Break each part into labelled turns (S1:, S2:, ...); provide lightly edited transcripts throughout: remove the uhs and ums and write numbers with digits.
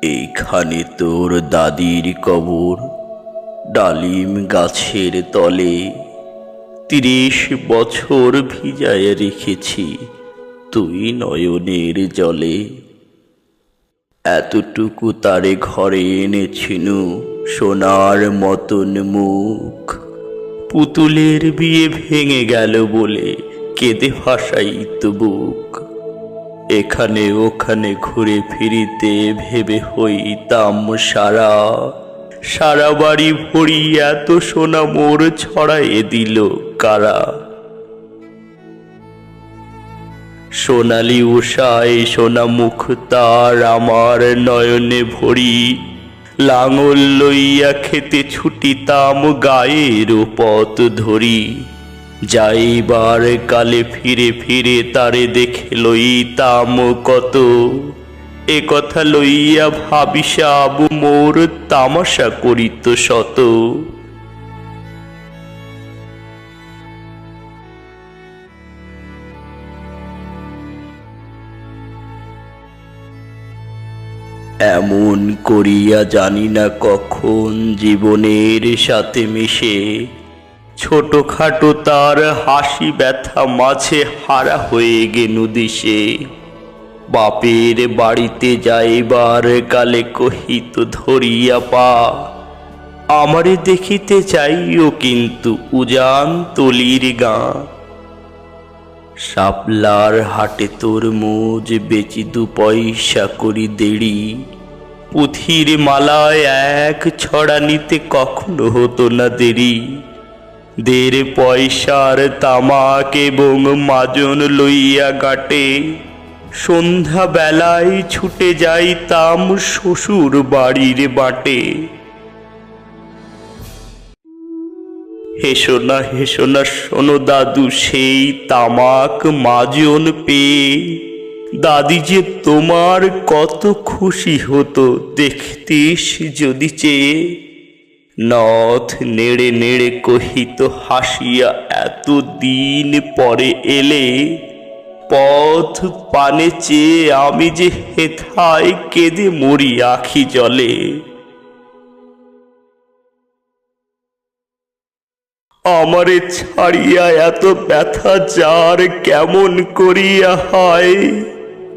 S1: এইখানে তোর দাদির কবর, ডালিম গাছের তলে। ৩০ বছর ভিজায় রেখেছি তুই নয়নের জলে। এতটুকু তারে ঘরে এনেছিনু সোনার মতন মুখ। পুতুলের বিয়ে ভেঙে গেল বলে কেঁদে ভাসাইত বুক। এখানে ওখানে ঘুরে ফিরিতে ভেবে হইতাম সারা। সারা বাড়ি ভরি এত সোনা মোর ছড়াইয়ে দিল কারা। সোনালি উষায় সোনা মুখ তার আমার নয়নে ভরি। লাঙল লইয়া খেতে ছুটিতাম গায়ের পথ ধরি। যাইবার কালে ফিরে ফিরে তারে দেখে লইতাম কত। এ কথা লইয়া ভাবিসাব মোর তামাশা করিত শত। এমন করিয়া জানি না কখন জীবনের সাথে মিশে ছোটখাটো তার হাসি ব্যথা মাঝে হারা হয়ে গেনু দিশে। বাপের বাড়িতে যাইবার কালে কহিত ধরিয়া পা, আমারে দেখিতে চাইও কিন্তু উজান তলির গাঁ। শাপলার হাটে তরমুজ বেচি 2 পয়সা করি দেড়ি। পুঁথির মালায় 1 ছড়া নিতে কখনো হতো না দেরি। 1.5 পয়সার তামাক এবং মাজন লইয়া গাটে সন্ধ্যা বেলায় ছুটে যাইতাম শ্বশুর বাড়ির বাটে। হেসো না শোনো দাদু সেই তামাক মাজন পেয়ে। দাদি যে তোমার কত খুশি হতো দেখতিস যদি চেয়ে। নথ নেড়ে নেড়ে কহিত হাসিয়া, এত দিন পরে এলে। পথ পানে চেয়ে আমি যে হেথায় কেঁদে মরি আখি জলে। আমারে ছাড়িয়া এত ব্যথা যার কেমন করিয়া হয়।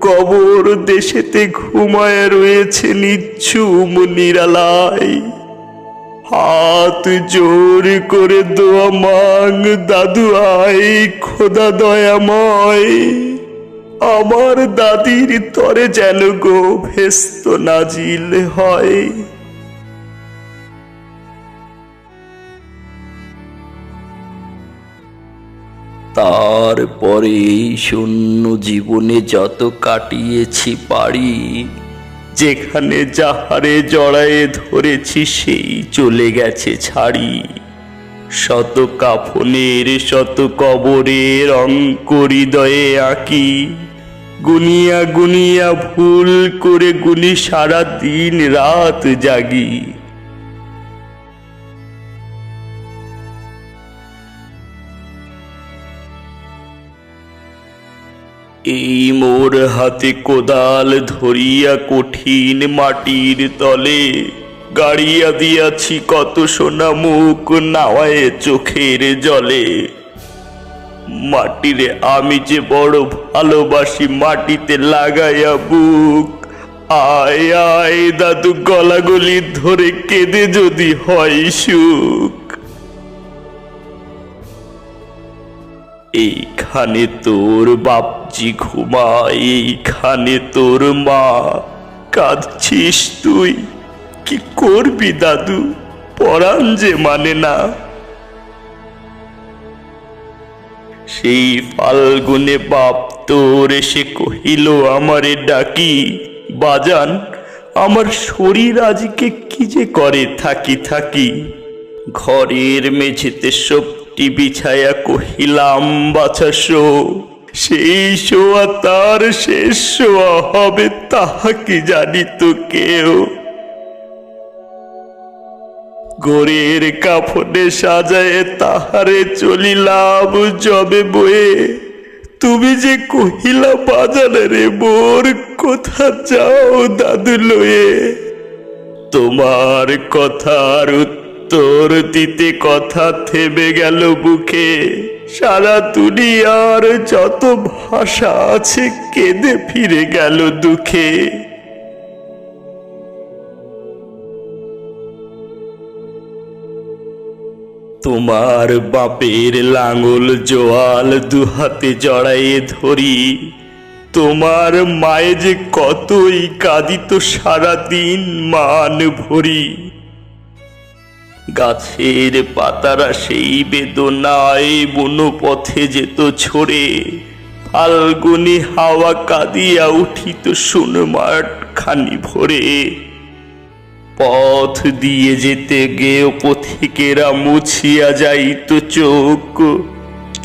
S1: কবর দেশেতে ঘুমায় রয়েছে নিঝুম নিরালায়। হাত জোর করে দোয়া মাং দাদু আয় খোদা দয়াময়। আমার দাদির তরে যেন গো ভেস্ত নাজিল হয়। তারপরে শূন্য জীবনে যত কাটিয়েছি পারি। যেখানে যাহারে জড়ায়ে ধরেছি সেই চলে গেছে ছাড়ি। শত কাফনের শত কবরের অঙ্ক হৃদয়ে আঁকি। গুনিয়া গুনিয়া ভুল করে গুনি সারা দিন রাত জাগি। এই মোর হাতে কোদাল ধরিয়া কঠিন মাটির তলে গাড়িয়া দিয়াছি কত সোনা মুখ নাওয়ায় চোখের জলে। মাটিরে আমি যে বড় ভালোবাসি মাটিতে লাগাইয়া বুক। আয় আয় দাদু গলাগলি ধরে কেঁদে যদি হয় সুখ। এইখানে তোর বাপজি ঘুমায়, এইখানে তোর মা। কাঁদছিস তুই, কি করবি দাদু, পরাণ যে মানে না। সেই ফাল্গুনে বাপ তোর এসে কহিল আমারে ডাকি, বাজান আমার শরীর আজকে কি যে করে থাকি থাকি। ঘরের মেঝেতে সবটি বিছায়া কহিলাম বাছা শো। সেই শোয়া তার শেষ শোয়া হবে তাহা কি জানিত কেউ। গোরের কাফনে সাজায়ে তাহারে চলিলাম জবে বয়ে। তুমি যে কহিলা বাজারে রে মোর, কোথা যাও দাদু লয়ে? তোমার কথার উত্তর দিতে কথা থেমে গেল বুকে। সারা দুনিয়ার যত ভাষা আছে কেঁদে ফিরে গেল দুঃখে। তোমার বাপের লাঙল জোয়াল দুহাতে জড়াইয়ে ধরি, তোমার মায়ে যে কতই কাঁদিত সারাদিন মান ভরি। গাছের পাতারা সেই বেদনায় বনপথে যেত ঝরে, ফাল্গুনি হাওয়া কাঁদিয়া উঠিত সোনমাঠ খানি ভরে। পথ দিয়ে যেতে গেও পথিকেরা মুছিয়া যাইত চোখ,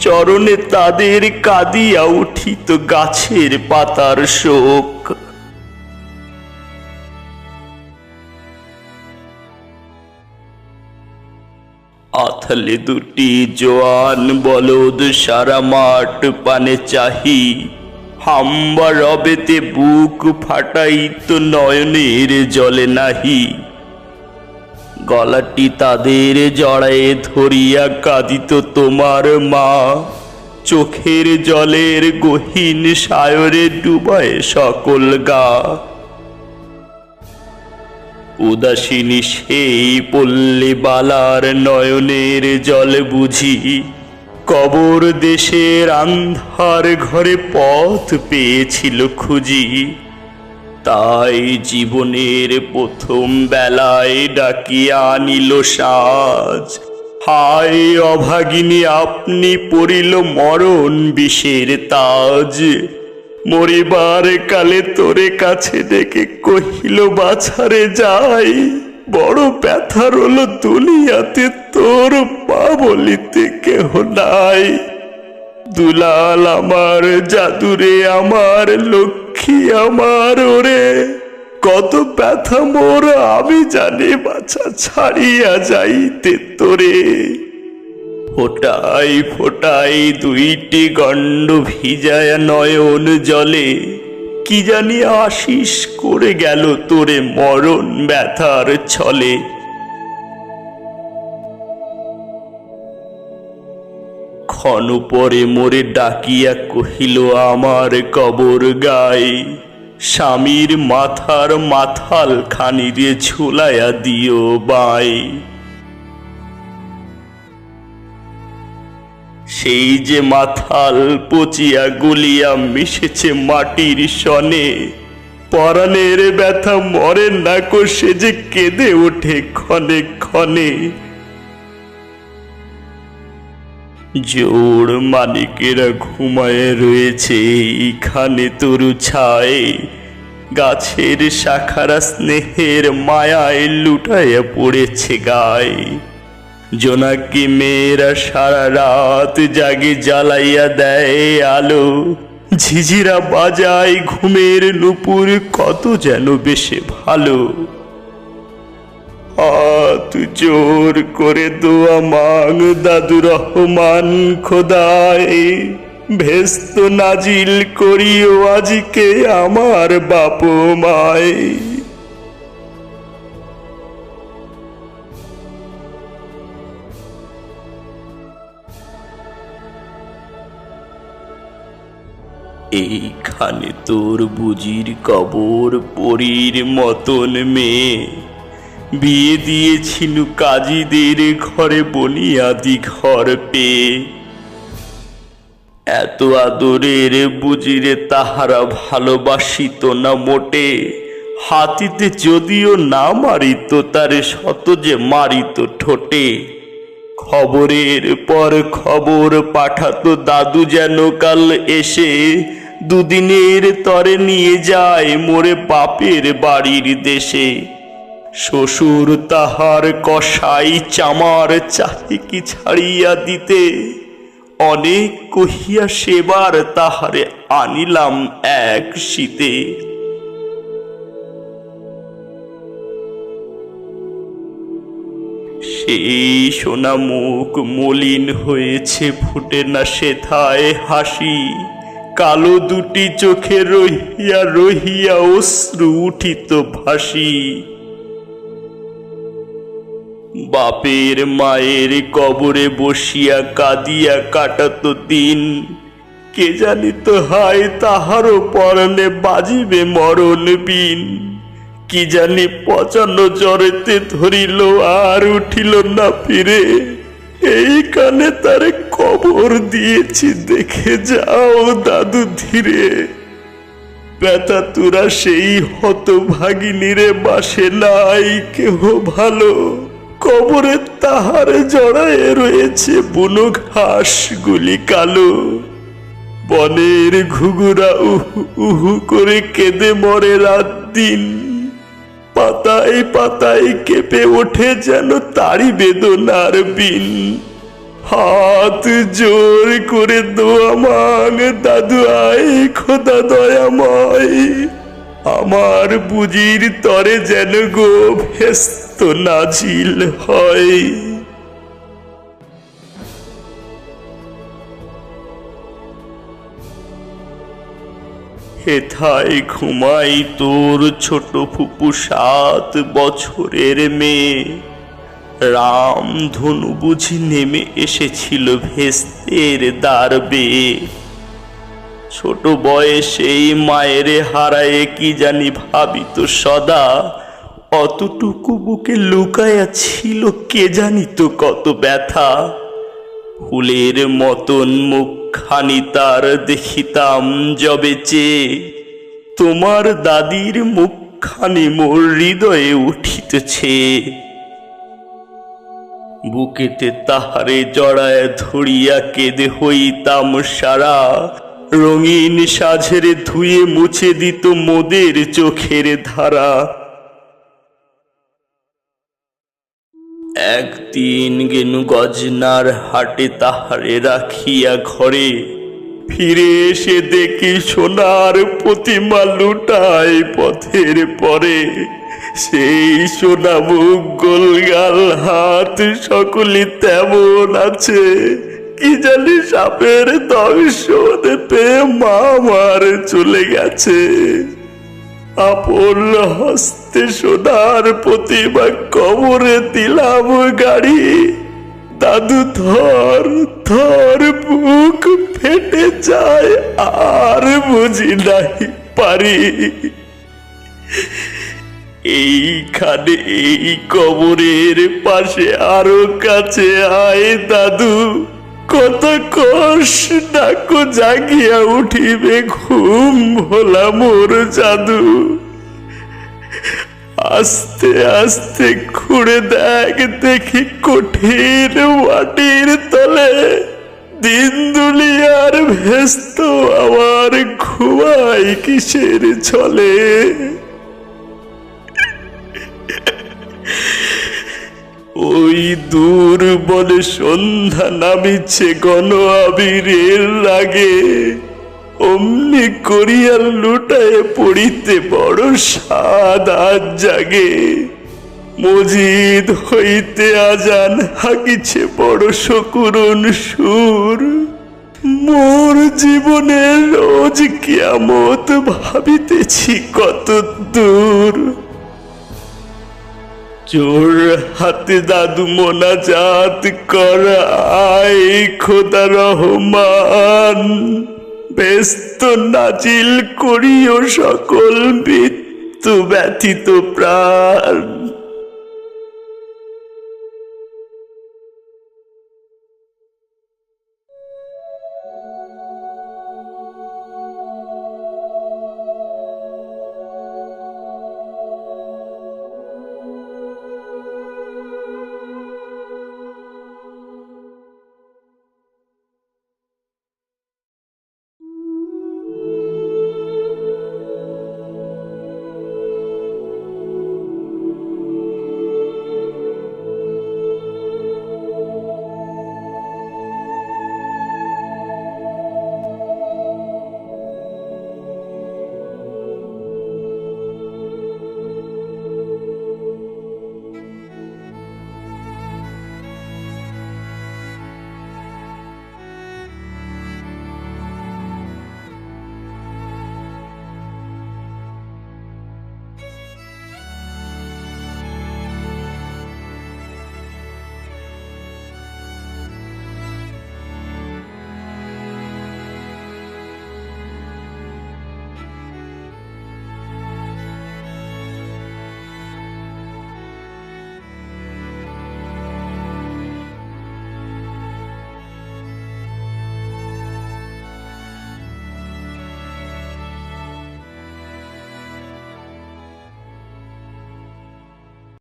S1: চরণে তাদের কাঁদিয়া উঠিত গাছের পাতার শোক। আথালে দুটি জোয়ান বলদ সারা মাঠ পানে চাহি, হাম্বা রবেতে বুক ফাটাইত নয়নের জলে নাহি। গলাটি তাদের জড়ায়ে ধরিয়া কাঁদিত তোমার মা, চোখের জলের গহীন সায়রে ডুবায় সকল গা। উদাসিনী সেই পল্লী বালার নয়নের জল বুঝি, কবর দেশের আন্ধার ঘরে পথ পেয়েছিল খুঁজি। তাই জীবনের প্রথম বেলায় ডাকিয়া আনিল সাজ, হায় অভাগিনী আপনি পড়িল মরণ বিষের তাজ। মরিবার কালে তোরে কাছে ডেকে কহিল বাছারে যাই, বড় ব্যথা রল দুনিয়াতে তোর পা বলিতে কেহ নাই। দুলাল আমার, জাদুরে আমার, লক্ষ্মী আমার ওরে, কত ব্যথা মোর আমি জানি বাছা ছাড়িয়া যাইতে তোরে। ফোটাই ফোটাই দুইটি গণ্ড ভিজায় নয়ন জলে, কি জানি আশিস করে গেল তোরে মরণ ব্যথার ছলে। ক্ষণ পরে মোরে ডাকিয়া কহিল আমার কবর গায়ে, স্বামীর মাথার মাথাল খানি রে ঝুলাইয়া দিও বাই। সেই যে মাথাল পচিয়া গলিয়া মিশেছে মাটির সনে, পরাণের ব্যথা মরে না কো সে যে কেঁদে ওঠে ক্ষণে ক্ষণে। জোড় মানিকেরা ঘুমায় রয়েছে এইখানে তরু ছায়, গাছের শাখারা স্নেহের মায়ায় লুটাইয়া পড়েছে গায়ে। জোনাকি মেয়েরা সারা রাত জাগে জ্বালাইয়া দেয় আলো, ঝিঝিরা বাজায় ঘুমের নুপুর কত যেন বেশে ভালো। হাত জোর করে দোয়া মাং দাদু রহমান খোদায়, ভেস্ত নাজিল করিও আজকে আমার বাপ মায়। এইখানে তোর বুজির কবর, পরীর মতন মেয়ে বিয়ে দিয়েছিল কাজীদের ঘরে বনিয়াদি ঘর পেয়ে। এত আদরের বুজিরে তাহারা ভালোবাসিত না মোটে, হাতিতে যদিও না মারিত তারে শত যে মারিত ঠোঁটে। খবরের পর খবর পাঠাতো দাদু যেন কাল এসে, দুদিনের তরে নিয়ে যায় মোরে বাপের বাড়ির দেশে। শ্বশুর তাহার কসাই চামার চাহি কি ছাড়িয়া দিতে, অনেক কহিয়া সেবার তাহারে আনিলাম এক শীতে। সেই সোনা মুখ মলিন হয়েছে, ফুটে না সেথায় হাসি। কালো দুটি চোখে রহিয়া রহিয়া অশ্রু উঠিত ভাসি। বাপের মায়ের কবরে বসিয়া কাঁদিয়া কাটাত দিন, কে জানিত হায় তাহারও পরনে বাজিবে মরণ বিন। কি জানি পচানো জ্বরেতে ধরিল আর উঠিল না ফিরে, এই কানে তারে কবর দিয়েছি দেখে যাও দাদু ধীরে। ব্যথা তোরা সেই হতভাগিনীরে বাসে নাই কেহ ভালো, কবরে তাহার জড়ায় রয়েছে বুনো ঘাস গুলি কালো। বনের ঘুঘুরা উহু উহু করে কেঁদে মরে রাত দিন, পাতায় পাতায় কেঁপে ওঠে যেন তারি বেদনার বিন। হাত জোর করে দোয়া মাং দাদু আয় খোদা দয়াময়, আমার বুঝির তরে যেন গো ভেস্ত নাজিল হয়। হেথায় ঘুমাই তোর ছোট ফুপু 7 বছরের মেয়ে, রাম ধনু বুঝি নেমে এসেছিল ভেস্তের দ্বার বেয়ে। ছোট বয়সেই মায়ের হারায়ে কি জানি ভাবিত সদা, অতটুকু বুকে লুকায়া ছিল কে জানিত কত ব্যথা। ফুলের মতন মুখখানি তার দেখিতাম যবে চেয়ে, তোমার দাদির মুখখানি মোর হৃদয়ে উঠিতেছে। বুকেতে তাহারে জড়ায় ধরিয়া কেঁদে হইতাম সারা, রঙিন সাঝেরে ধুয়ে মুছে দিত মোদের চোখের ধারা। একদিন গেনু গজনার হাটে তাহারে রাখিয়া ঘরে, ফিরে এসে দেখি সোনার প্রতিমা লুটায় পথের পরে। সেই সোনা মুখ গোলগাল হাত সকলে তেমন আছে, কি জানি সাপের দংশন পেয়ে মা আমার চলে গেছে। আপন হস্তে সোনার প্রতিমা কবরে দিলাম গাড়ি, দাদু থর থর বুক ফেটে যায় আর বুঝি নাই পারি। এইখানে এই কবরের পাশে আরো কাছে আয় দাদু, কত কোষ ডাকো জাগিয়া উঠিবে ঘুম ভোলা মোর জাদু। আস্তে আস্তে খুঁড়ে দেখ দেখি কঠিন মাটির তলে, দিন দুলিয়ার ভেস্ত আমার ঘুমাই কিসের ছলে। ওই দূর বলে সন্ধ্যা নামিছে গণ আবিরের রাগে, অমনি করিয়া লুটায় পড়িতে বড় স্বাদ আজ জাগে। মজিদ হইতে আজান হাকিছে বড় সকরুণ সুর, মোর জীবনের রোজ কিয়ামত ভাবিতেছি কত দূর। জোর হাতে দাদু মোনাজাত করায় খোদা রহমান, ব্যস্ত নাজিল করিও সকল মৃত্যু ব্যথিত প্রাণ।